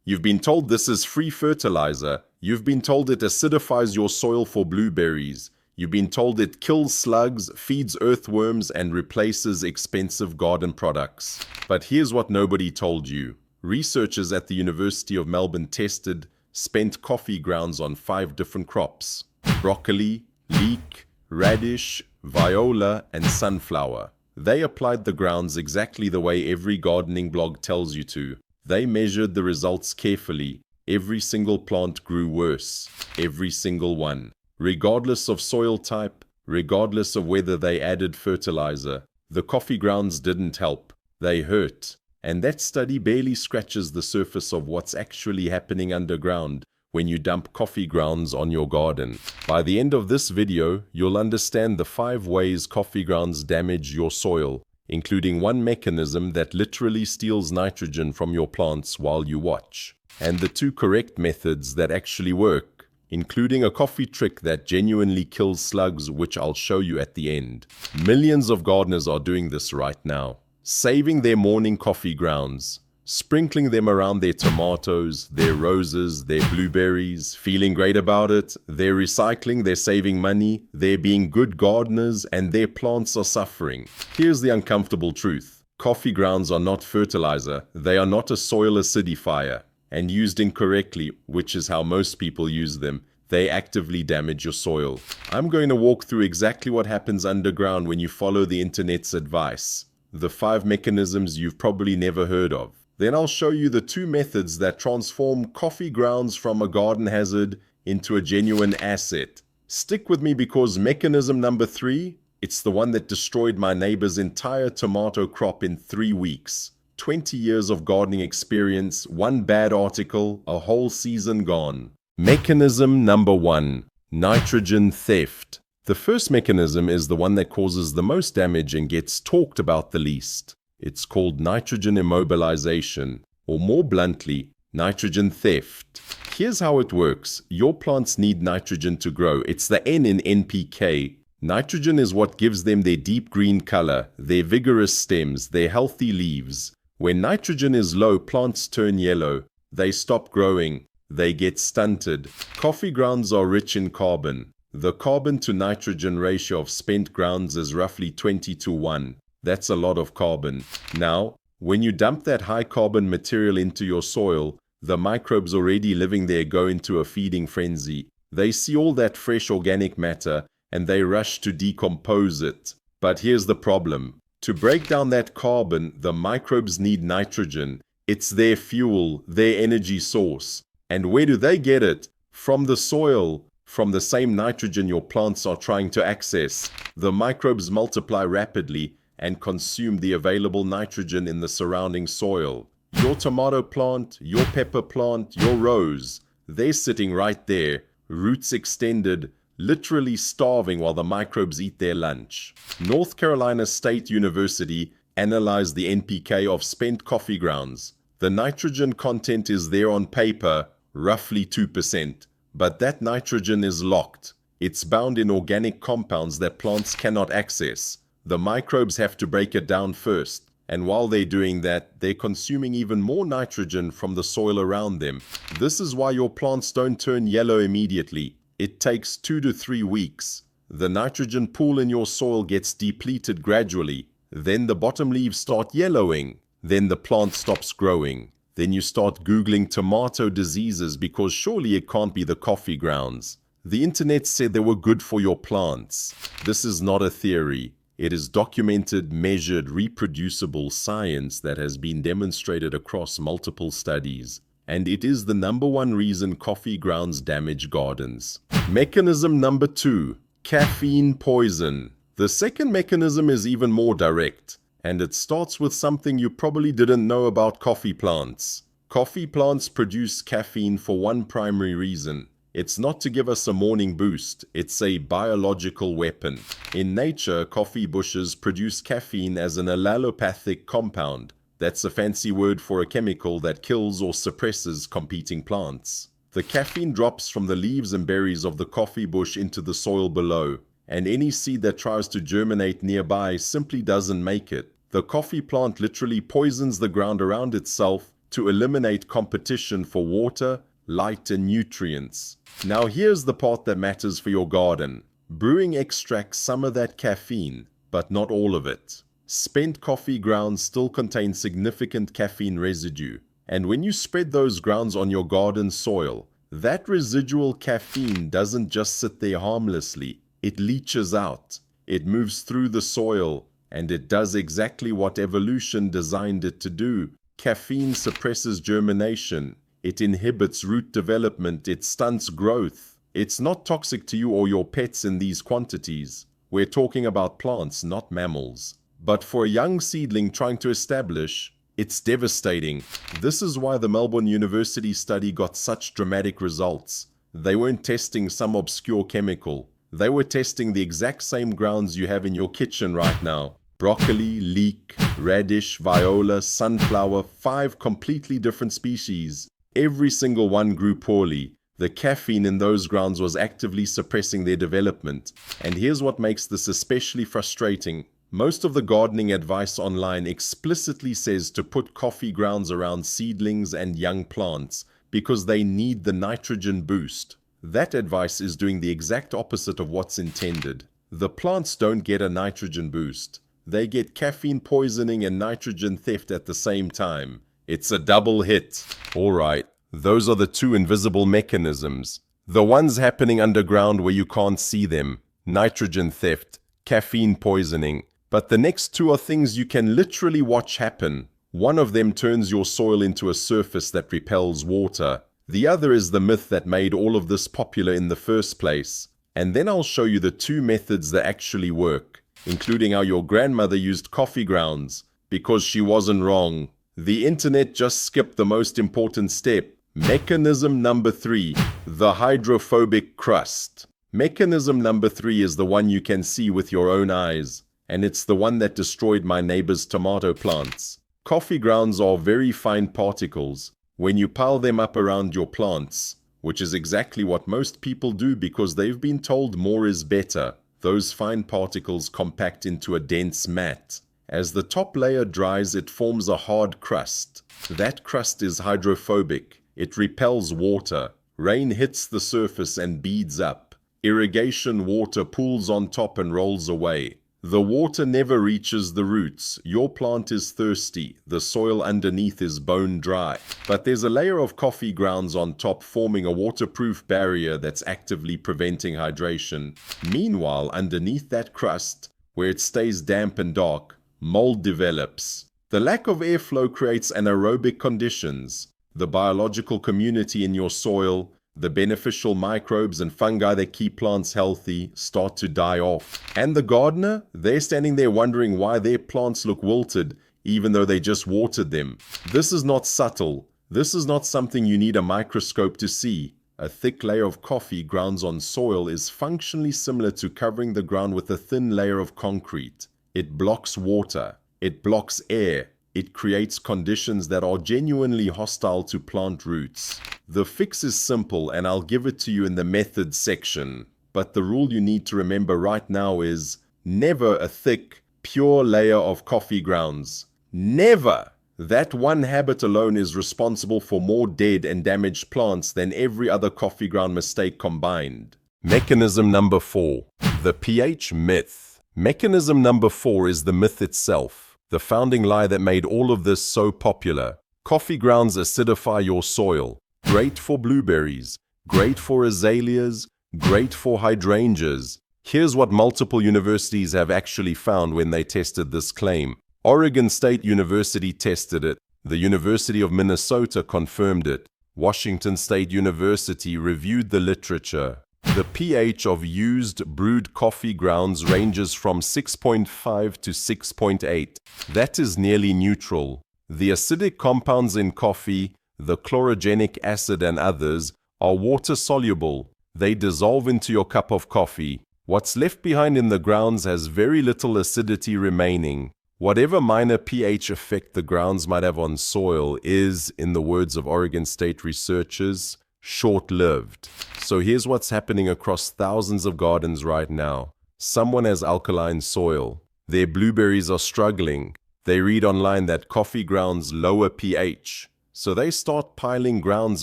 You've been told this is free fertilizer. You've been told it acidifies your soil for blueberries. You've been told it kills slugs, feeds earthworms, and replaces expensive garden products. But here's what nobody told you. Researchers at the University of Melbourne tested spent coffee grounds on 5 different crops: broccoli, leek, radish, viola, and sunflower. They applied the grounds exactly the way every gardening blog tells you to. They measured the results carefully. Every single plant grew worse. Every single one. Regardless of soil type, regardless of whether they added fertilizer. The coffee grounds didn't help. They hurt. And that study barely scratches the surface of what's actually happening underground when you dump coffee grounds on your garden. By the end of this video, you'll understand the 5 ways coffee grounds damage your soil, including one mechanism that literally steals nitrogen from your plants while you watch, and the 2 correct methods that actually work, including a coffee trick that genuinely kills slugs, which I'll show you at the end. Millions of gardeners are doing this right now, saving their morning coffee grounds, sprinkling them around their tomatoes, their roses, their blueberries, feeling great about it. They're recycling, they're saving money, they're being good gardeners, and their plants are suffering. Here's the uncomfortable truth. Coffee grounds are not fertilizer. They are not a soil acidifier. And used incorrectly, which is how most people use them, they actively damage your soil. I'm going to walk through exactly what happens underground when you follow the internet's advice. The 5 mechanisms you've probably never heard of. Then I'll show you the 2 methods that transform coffee grounds from a garden hazard into a genuine asset. Stick with me because mechanism number 3, it's the one that destroyed my neighbor's entire tomato crop in 3 weeks. 20 years of gardening experience, 1 bad article, a whole season gone. Mechanism number 1, nitrogen theft. The first mechanism is the one that causes the most damage and gets talked about the least. It's called nitrogen immobilization, or more bluntly, nitrogen theft. Here's how it works. Your plants need nitrogen to grow. It's the N in NPK. Nitrogen is what gives them their deep green color, their vigorous stems, their healthy leaves. When nitrogen is low, plants turn yellow. They stop growing. They get stunted. Coffee grounds are rich in carbon. The carbon to nitrogen ratio of spent grounds is roughly 20:1. That's a lot of carbon. Now, when you dump that high carbon material into your soil, the microbes already living there go into a feeding frenzy. They see all that fresh organic matter and they rush to decompose it. But here's the problem. To break down that carbon, the microbes need nitrogen. It's their fuel, their energy source. And where do they get it? From the soil. From the same nitrogen your plants are trying to access. The microbes multiply rapidly and consume the available nitrogen in the surrounding soil. Your tomato plant, your pepper plant, your rose, they're sitting right there, roots extended, literally starving while the microbes eat their lunch. North Carolina State University analyzed the NPK of spent coffee grounds. The nitrogen content is there on paper, roughly 2%. But that nitrogen is locked. It's bound in organic compounds that plants cannot access. The microbes have to break it down first. And while they're doing that, they're consuming even more nitrogen from the soil around them. This is why your plants don't turn yellow immediately. It takes 2 to 3 weeks. The nitrogen pool in your soil gets depleted gradually. Then the bottom leaves start yellowing. Then the plant stops growing. Then you start Googling tomato diseases because surely it can't be the coffee grounds. The internet said they were good for your plants. This is not a theory. It is documented, measured, reproducible science that has been demonstrated across multiple studies. And it is the number 1 reason coffee grounds damage gardens. Mechanism number 2, caffeine poison. The second mechanism is even more direct. And it starts with something you probably didn't know about coffee plants. Coffee plants produce caffeine for one primary reason. It's not to give us a morning boost, it's a biological weapon. In nature, coffee bushes produce caffeine as an allelopathic compound. That's a fancy word for a chemical that kills or suppresses competing plants. The caffeine drops from the leaves and berries of the coffee bush into the soil below, and any seed that tries to germinate nearby simply doesn't make it. The coffee plant literally poisons the ground around itself to eliminate competition for water, light, and nutrients. Now here's the part that matters for your garden. Brewing extracts some of that caffeine, but not all of it. Spent coffee grounds still contain significant caffeine residue, and when you spread those grounds on your garden soil, that residual caffeine doesn't just sit there harmlessly. It leaches out, it moves through the soil, and it does exactly what evolution designed it to do. Caffeine suppresses germination, it inhibits root development, it stunts growth. It's not toxic to you or your pets in these quantities. We're talking about plants, not mammals. But for a young seedling trying to establish, it's devastating. This is why the Melbourne University study got such dramatic results. They weren't testing some obscure chemical. They were testing the exact same grounds you have in your kitchen right now. Broccoli, leek, radish, viola, sunflower, 5 completely different species. Every single one grew poorly. The caffeine in those grounds was actively suppressing their development. And here's what makes this especially frustrating. Most of the gardening advice online explicitly says to put coffee grounds around seedlings and young plants because they need the nitrogen boost. That advice is doing the exact opposite of what's intended. The plants don't get a nitrogen boost. They get caffeine poisoning and nitrogen theft at the same time. It's a double hit. Alright, those are the 2 invisible mechanisms. The ones happening underground where you can't see them. Nitrogen theft, caffeine poisoning. But the next 2 are things you can literally watch happen. One of them turns your soil into a surface that repels water. The other is the myth that made all of this popular in the first place. And then I'll show you the 2 methods that actually work, including how your grandmother used coffee grounds, because she wasn't wrong. The internet just skipped the most important step. Mechanism number 3, the hydrophobic crust. Mechanism number 3 is the one you can see with your own eyes, and it's the one that destroyed my neighbor's tomato plants. Coffee grounds are very fine particles. When you pile them up around your plants, which is exactly what most people do because they've been told more is better, those fine particles compact into a dense mat. As the top layer dries, it forms a hard crust. That crust is hydrophobic. It repels water. Rain hits the surface and beads up. Irrigation water pools on top and rolls away. The water never reaches the roots. Your plant is thirsty. The soil underneath is bone dry. But there's a layer of coffee grounds on top forming a waterproof barrier that's actively preventing hydration. Meanwhile, underneath that crust, where it stays damp and dark, mold develops. The lack of airflow creates anaerobic conditions. The biological community in your soil, the beneficial microbes and fungi that keep plants healthy, start to die off. And the gardener, they're standing there wondering why their plants look wilted, even though they just watered them. This is not subtle. This is not something you need a microscope to see. A thick layer of coffee grounds on soil is functionally similar to covering the ground with a thin layer of concrete. It blocks water. It blocks air. It creates conditions that are genuinely hostile to plant roots. The fix is simple, and I'll give it to you in the methods section. But the rule you need to remember right now is never a thick, pure layer of coffee grounds. Never! That one habit alone is responsible for more dead and damaged plants than every other coffee ground mistake combined. Mechanism number 4. The pH myth. Mechanism number 4 is the myth itself, the founding lie that made all of this so popular. Coffee grounds acidify your soil. Great for blueberries, great for azaleas, great for hydrangeas. Here's what multiple universities have actually found when they tested this claim. Oregon State University tested it. The University of Minnesota confirmed it. Washington State University reviewed the literature. The pH of used brewed coffee grounds ranges from 6.5 to 6.8. That is nearly neutral. The acidic compounds in coffee, the chlorogenic acid and others, are water-soluble. They dissolve into your cup of coffee. What's left behind in the grounds has very little acidity remaining. Whatever minor pH effect the grounds might have on soil is, in the words of Oregon State researchers, short-lived. So here's what's happening across thousands of gardens right now. Someone has alkaline soil. Their blueberries are struggling. They read online that coffee grounds lower pH. So they start piling grounds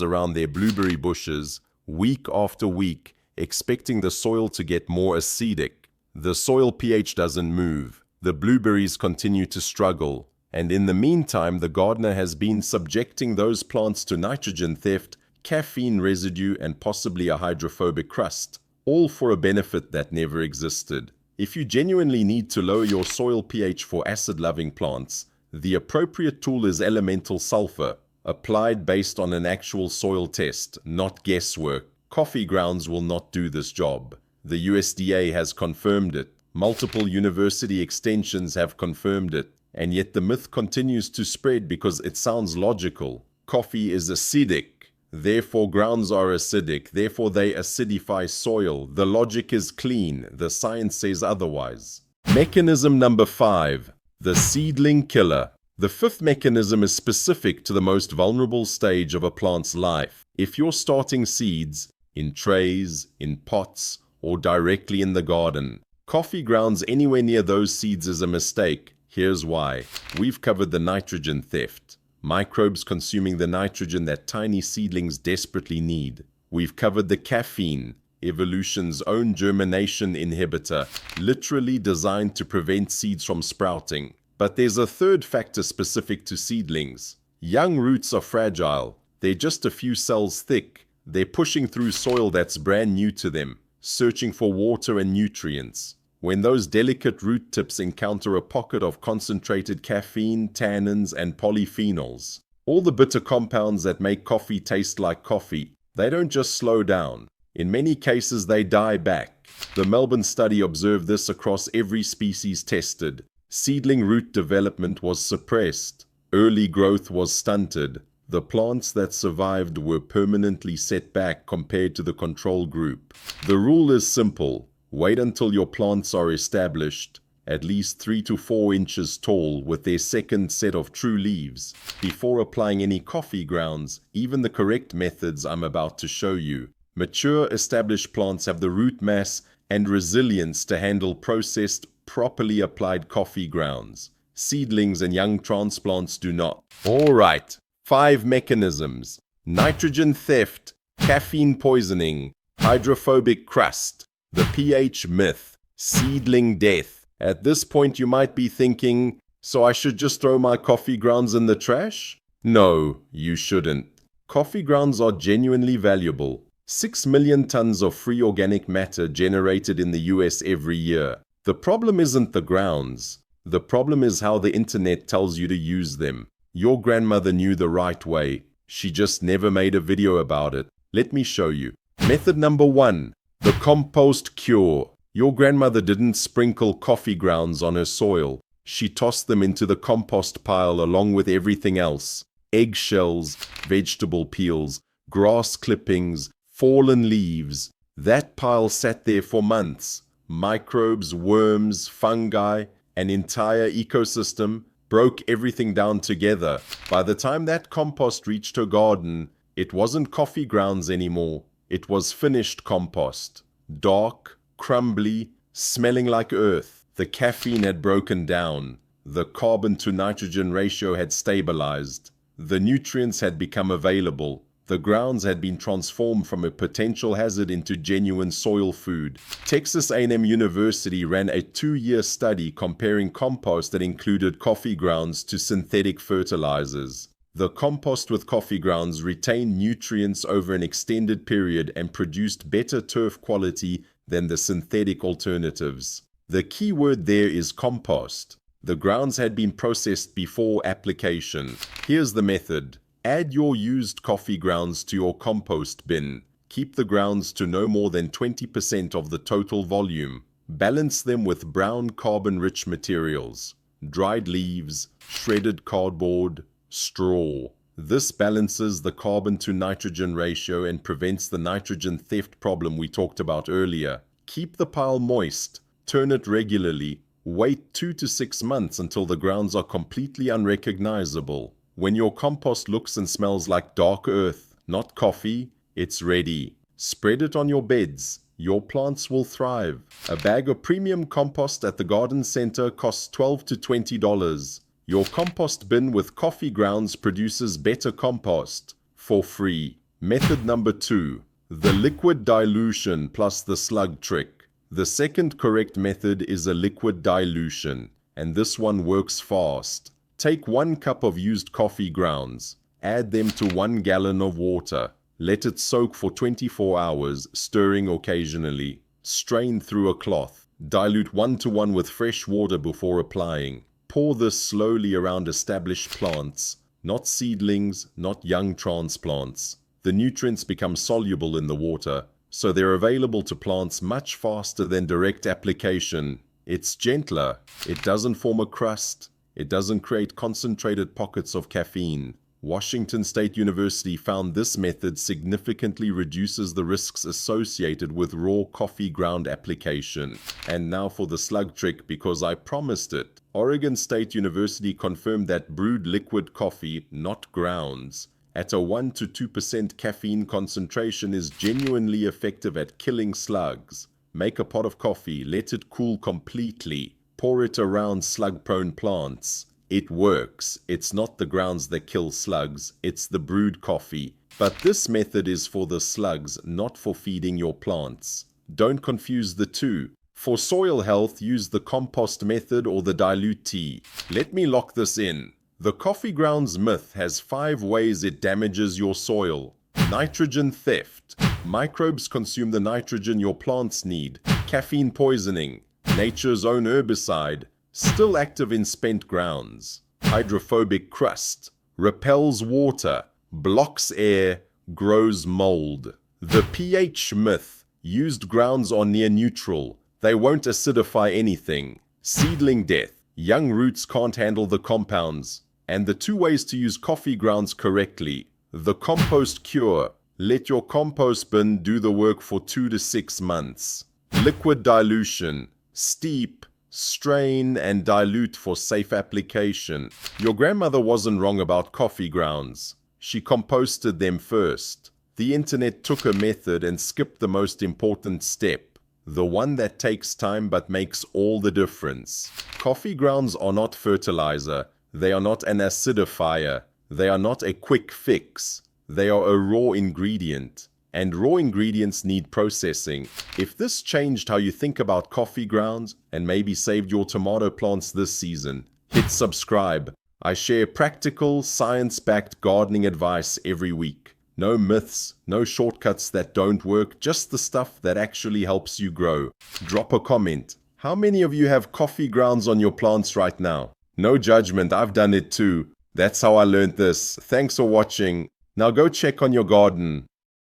around their blueberry bushes week after week, expecting the soil to get more acidic. The soil pH doesn't move. The blueberries continue to struggle. And in the meantime, the gardener has been subjecting those plants to nitrogen theft, caffeine residue, and possibly a hydrophobic crust, all for a benefit that never existed. If you genuinely need to lower your soil pH for acid-loving plants, the appropriate tool is elemental sulfur, applied based on an actual soil test, not guesswork. Coffee grounds will not do this job. The USDA has confirmed it. Multiple university extensions have confirmed it. And yet the myth continues to spread because it sounds logical. Coffee is acidic. Therefore grounds are acidic. Therefore they acidify soil. The logic is clean. The science says otherwise. Mechanism number 5. The seedling killer. The fifth mechanism is specific to the most vulnerable stage of a plant's life. If you're starting seeds in trays, in pots, or directly in the garden, coffee grounds anywhere near those seeds is a mistake. Here's why. We've covered the nitrogen theft. Microbes consuming the nitrogen that tiny seedlings desperately need. We've covered the caffeine, evolution's own germination inhibitor, literally designed to prevent seeds from sprouting. But there's a third factor specific to seedlings. Young roots are fragile. They're just a few cells thick. They're pushing through soil that's brand new to them, searching for water and nutrients. When those delicate root tips encounter a pocket of concentrated caffeine, tannins, and polyphenols, all the bitter compounds that make coffee taste like coffee, they don't just slow down. In many cases, they die back. The Melbourne study observed this across every species tested. Seedling root development was suppressed. Early growth was stunted. The plants that survived were permanently set back compared to the control group. The rule is simple. Wait until your plants are established, at least 3 to 4 inches tall with their second set of true leaves, before applying any coffee grounds, even the correct methods I'm about to show you. Mature, established plants have the root mass and resilience to handle processed, properly applied coffee grounds. Seedlings and young transplants do not. All right, 5 mechanisms: nitrogen theft, caffeine poisoning, hydrophobic crust, the pH myth, seedling death. At this point you might be thinking, so I should just throw my coffee grounds in the trash? No, you shouldn't. Coffee grounds are genuinely valuable. 6 million tons of free organic matter generated in the US every year. The problem isn't the grounds. The problem is how the internet tells you to use them. Your grandmother knew the right way. She just never made a video about it. Let me show you. Method number 1. The compost cure. Your grandmother didn't sprinkle coffee grounds on her soil. She tossed them into the compost pile along with everything else. Eggshells, vegetable peels, grass clippings, fallen leaves. That pile sat there for months. Microbes, worms, fungi, an entire ecosystem broke everything down together. By the time that compost reached her garden, it wasn't coffee grounds anymore. It was finished compost. Dark, crumbly, smelling like earth. The caffeine had broken down. The carbon to nitrogen ratio had stabilized. The nutrients had become available. The grounds had been transformed from a potential hazard into genuine soil food. Texas A&M University ran a 2-year study comparing compost that included coffee grounds to synthetic fertilizers. The compost with coffee grounds retained nutrients over an extended period and produced better turf quality than the synthetic alternatives. The key word there is compost. The grounds had been processed before application. Here's the method. Add your used coffee grounds to your compost bin. Keep the grounds to no more than 20% of the total volume. Balance them with brown carbon-rich materials, dried leaves, shredded cardboard, straw. This balances the carbon to nitrogen ratio and prevents the nitrogen theft problem we talked about earlier. Keep the pile moist. Turn it regularly. Wait 2 to 6 months until the grounds are completely unrecognizable. When your compost looks and smells like dark earth, not coffee, it's ready. Spread it on your beds. Your plants will thrive. A bag of premium compost at the garden center costs $12 to $20. Your compost bin with coffee grounds produces better compost for free. Method number 2. The liquid dilution plus the slug trick. The second correct method is a liquid dilution, and this one works fast. Take 1 cup of used coffee grounds, add them to 1 gallon of water. Let it soak for 24 hours, stirring occasionally. Strain through a cloth. Dilute 1:1 with fresh water before applying. Pour this slowly around established plants, not seedlings, not young transplants. The nutrients become soluble in the water, so they're available to plants much faster than direct application. It's gentler, it doesn't form a crust, it doesn't create concentrated pockets of caffeine. Washington State University found this method significantly reduces the risks associated with raw coffee ground application. And now for the slug trick, because I promised it. Oregon State University confirmed that brewed liquid coffee, not grounds, at a 1 to 2% caffeine concentration is genuinely effective at killing slugs. Make a pot of coffee, let it cool completely, pour it around slug-prone plants. It works. It's not the grounds that kill slugs, it's the brewed coffee. But this method is for the slugs, not for feeding your plants. Don't confuse the two. For soil health, use the compost method or the dilute tea. Let me lock this in. The coffee grounds myth has 5 ways it damages your soil. Nitrogen theft. Microbes consume the nitrogen your plants need. Caffeine poisoning. Nature's own herbicide. Still active in spent grounds. Hydrophobic crust. Repels water. Blocks air. Grows mold. The pH myth. Used grounds are near neutral. They won't acidify anything. Seedling death. Young roots can't handle the compounds. And the 2 ways to use coffee grounds correctly. The compost cure. Let your compost bin do the work for 2 to 6 months. Liquid dilution. Steep, strain, and dilute for safe application. Your grandmother wasn't wrong about coffee grounds. She composted them first. The internet took her method and skipped the most important step. The one that takes time but makes all the difference. Coffee grounds are not fertilizer. They are not an acidifier. They are not a quick fix. They are a raw ingredient. And raw ingredients need processing. If this changed how you think about coffee grounds and maybe saved your tomato plants this season, hit subscribe. I share practical, science-backed gardening advice every week. No myths, no shortcuts that don't work, just the stuff that actually helps you grow. Drop a comment. How many of you have coffee grounds on your plants right now? No judgment, I've done it too. That's how I learned this. Thanks for watching. Now go check on your garden.